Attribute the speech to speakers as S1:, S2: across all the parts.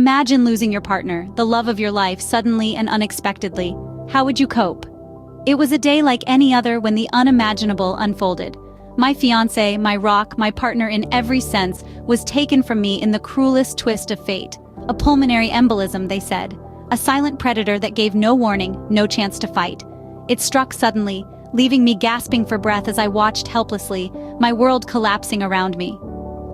S1: Imagine losing your partner, the love of your life, suddenly and unexpectedly. How would you cope? It was a day like any other when the unimaginable unfolded. My fiancé, my rock, my partner in every sense, was taken from me in the cruelest twist of fate. A pulmonary embolism, they said. A silent predator that gave no warning, no chance to fight. It struck suddenly, leaving me gasping for breath as I watched helplessly, my world collapsing around me.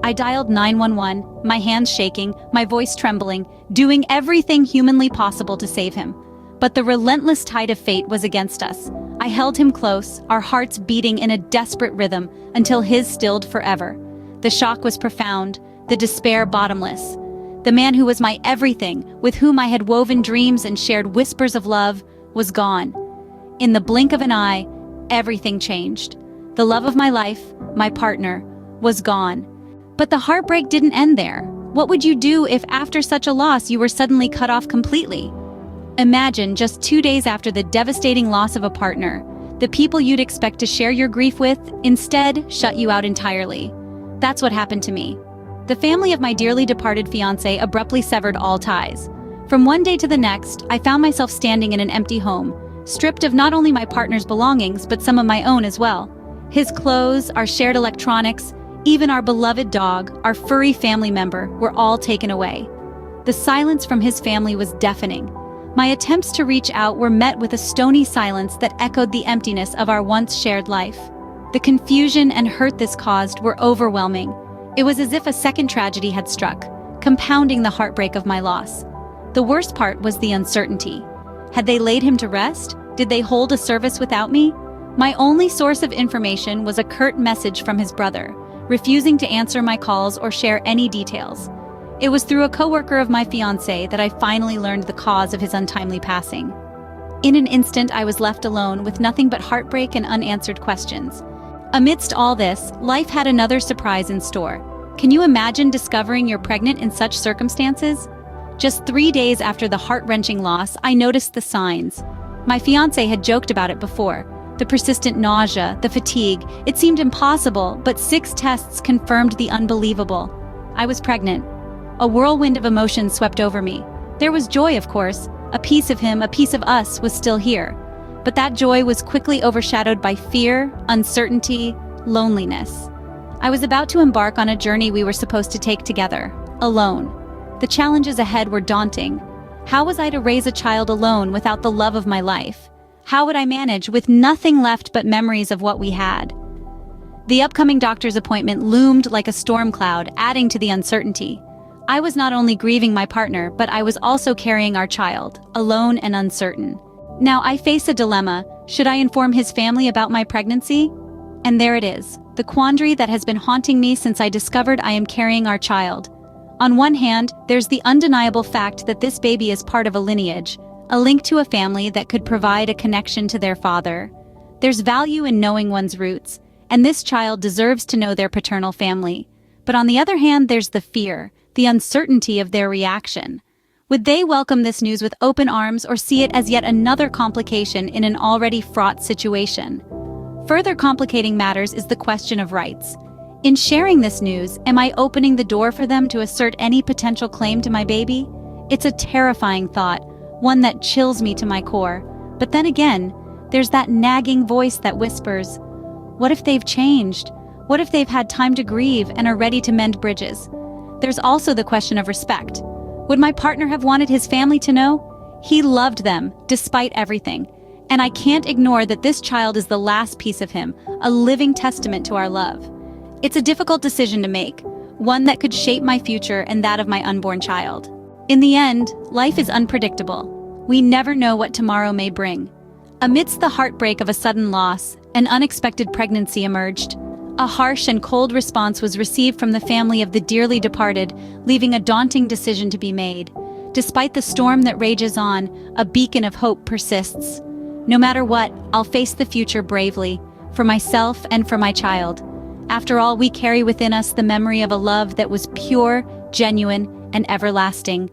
S1: I dialed 911, my hands shaking, my voice trembling, doing everything humanly possible to save him. But the relentless tide of fate was against us. I held him close, our hearts beating in a desperate rhythm until his stilled forever. The shock was profound, the despair bottomless. The man who was my everything, with whom I had woven dreams and shared whispers of love, was gone. In the blink of an eye, everything changed. The love of my life, my partner, was gone. But the heartbreak didn't end there. What would you do if after such a loss you were suddenly cut off completely? Imagine just 2 days after the devastating loss of a partner, the people you'd expect to share your grief with instead shut you out entirely. That's what happened to me. The family of my dearly departed fiancé abruptly severed all ties. From one day to the next, I found myself standing in an empty home, stripped of not only my partner's belongings but some of my own as well. His clothes, our shared electronics, even our beloved dog, our furry family member, were all taken away. The silence from his family was deafening. My attempts to reach out were met with a stony silence that echoed the emptiness of our once shared life. The confusion and hurt this caused were overwhelming. It was as if a second tragedy had struck, compounding the heartbreak of my loss. The worst part was the uncertainty. Had they laid him to rest? Did they hold a service without me? My only source of information was a curt message from his brother, refusing to answer my calls or share any details. It was through a coworker of my fiancé that I finally learned the cause of his untimely passing. In an instant, I was left alone with nothing but heartbreak and unanswered questions. Amidst all this, life had another surprise in store. Can you imagine discovering you're pregnant in such circumstances? Just 3 days after the heart-wrenching loss, I noticed the signs. My fiancé had joked about it before. The persistent nausea, the fatigue, it seemed impossible, but 6 tests confirmed the unbelievable. I was pregnant. A whirlwind of emotions swept over me. There was joy, of course. A piece of him, a piece of us was still here. But that joy was quickly overshadowed by fear, uncertainty, loneliness. I was about to embark on a journey we were supposed to take together, alone. The challenges ahead were daunting. How was I to raise a child alone without the love of my life? How would I manage with nothing left but memories of what we had? The upcoming doctor's appointment loomed like a storm cloud, adding to the uncertainty. I was not only grieving my partner, but I was also carrying our child, alone and uncertain. Now I face a dilemma. Should I inform his family about my pregnancy? And there it is, the quandary that has been haunting me since I discovered I am carrying our child. On one hand, there's the undeniable fact that this baby is part of a lineage, a link to a family that could provide a connection to their father. There's value in knowing one's roots, and this child deserves to know their paternal family. But on the other hand, there's the fear, the uncertainty of their reaction. Would they welcome this news with open arms or see it as yet another complication in an already fraught situation? Further complicating matters is the question of rights. In sharing this news, am I opening the door for them to assert any potential claim to my baby? It's a terrifying thought, one that chills me to my core. But then again, there's that nagging voice that whispers, what if they've changed? What if they've had time to grieve and are ready to mend bridges? There's also the question of respect. Would my partner have wanted his family to know? He loved them, despite everything. And I can't ignore that this child is the last piece of him, a living testament to our love. It's a difficult decision to make, one that could shape my future and that of my unborn child. In the end, life is unpredictable. We never know what tomorrow may bring. Amidst the heartbreak of a sudden loss, an unexpected pregnancy emerged. A harsh and cold response was received from the family of the dearly departed, leaving a daunting decision to be made. Despite the storm that rages on, a beacon of hope persists. No matter what, I'll face the future bravely, for myself and for my child. After all, we carry within us the memory of a love that was pure, genuine, and everlasting.